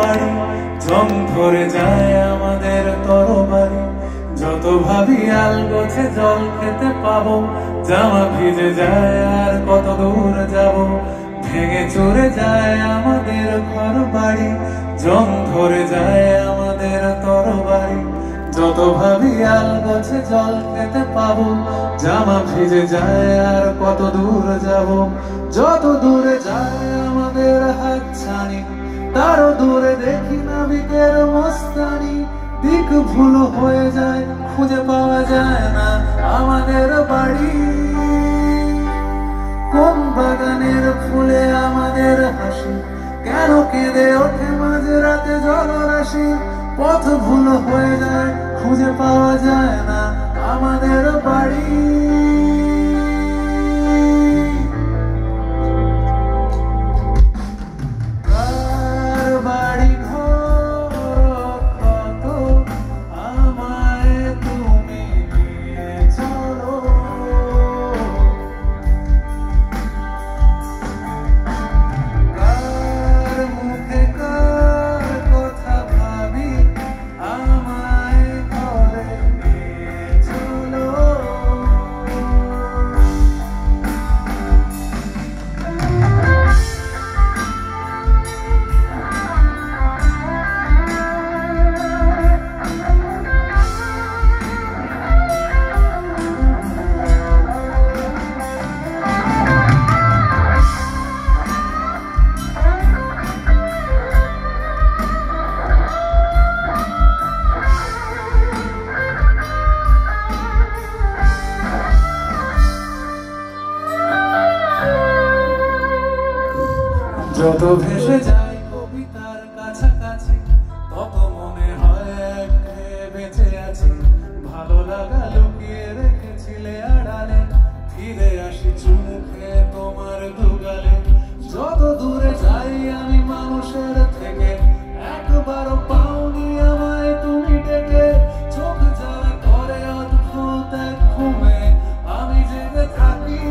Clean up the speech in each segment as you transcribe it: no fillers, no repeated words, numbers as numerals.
বাড়ি, জং ধরে যায় আমাদের তরবারি। যত ভাবি আলগোছে জল খেতে পাবো, জামা ভিজে যায় আর কত দূর যাব। ভেঙে চুরে যায় আমাদের ঘর বাড়ি, জং ধরে যায় আমাদের তরবারি। যত ভাবি আলগোছে জল খেতে পাবো, জামা ভিজে যায় আর কত দূর যাব। যত দূরে যায় আমাদের হাতছানি, তারও দূরে দেখি নাবিকের মস্তানি। দিক ভুল হয়ে যায়, খুঁজে পাওয়া যায় না আমাদের বাড়ি। কোন বাগানের ফুলে আমাদের হাসি, কেন কেঁদে ওঠে মাঝরাতে জলরাশি। পথ ভুল হয়ে যায়, খুঁজে পাওয়া যায় না আমাদের বাড়ি। কার বাড়ি ঘর কত, আমায় তুমি নিয়ে চলো। কার মুখে কার কথা ভাবি, আমায় ঘরে নিয়ে চলো। যত ভেসে যাই কবিতার কাছাকাছি, তত মনে হয় একঘেয়ে বেঁচে আছি। ভালো লাগা লুকিয়ে রেখেছিলে আড়ালে, ফিরে আসি চুমু খেয়ে তোমার দুগালে। যত দূরে যাই আমি মানুষের থেকে, একবারও পাওনি আমায় তুমি ডেকে। চোখ জ্বালা করে অদ্ভুত এক ঘুমে আমি জেগে থাকি।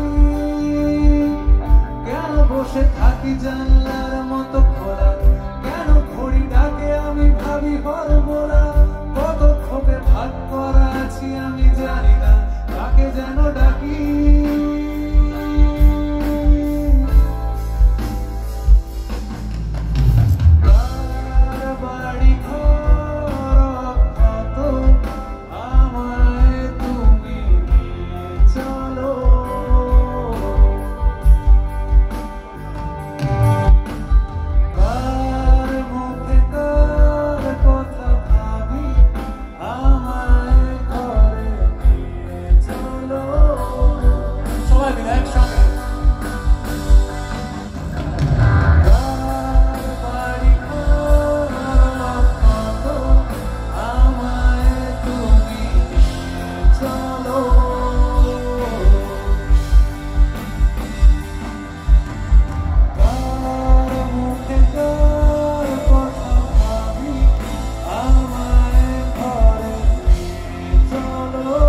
কেন বসে থাকি জানলার মতো খোলা, কেন ঘড়ি ডাকে আমি ভাবি হরবোলা। কত ক্ষোভে ভাগ করা আছি আমি জানি না, কাকে যেন ডাকি। কার বাড়ি ঘর কত, আমায় তুমি নিয়ে চলো। কার মুখে কার কথা ভাবি, আমায় ঘরে নিয়ে চলো। সবাই মিলে একসঙ্গে। কার বাড়ি ঘর কত, আমায় তুমি নিয়ে চলো। কার মুখে কার কথা ভাবি, আমায় ঘরে নিয়ে চলো।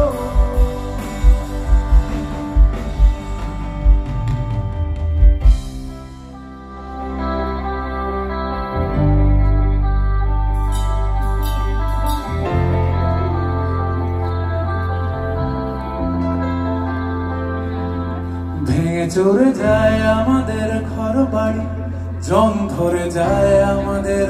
ভেঙে চুরে যায় আমাদের ঘর বাড়ি, জং ধরে যায় আমাদের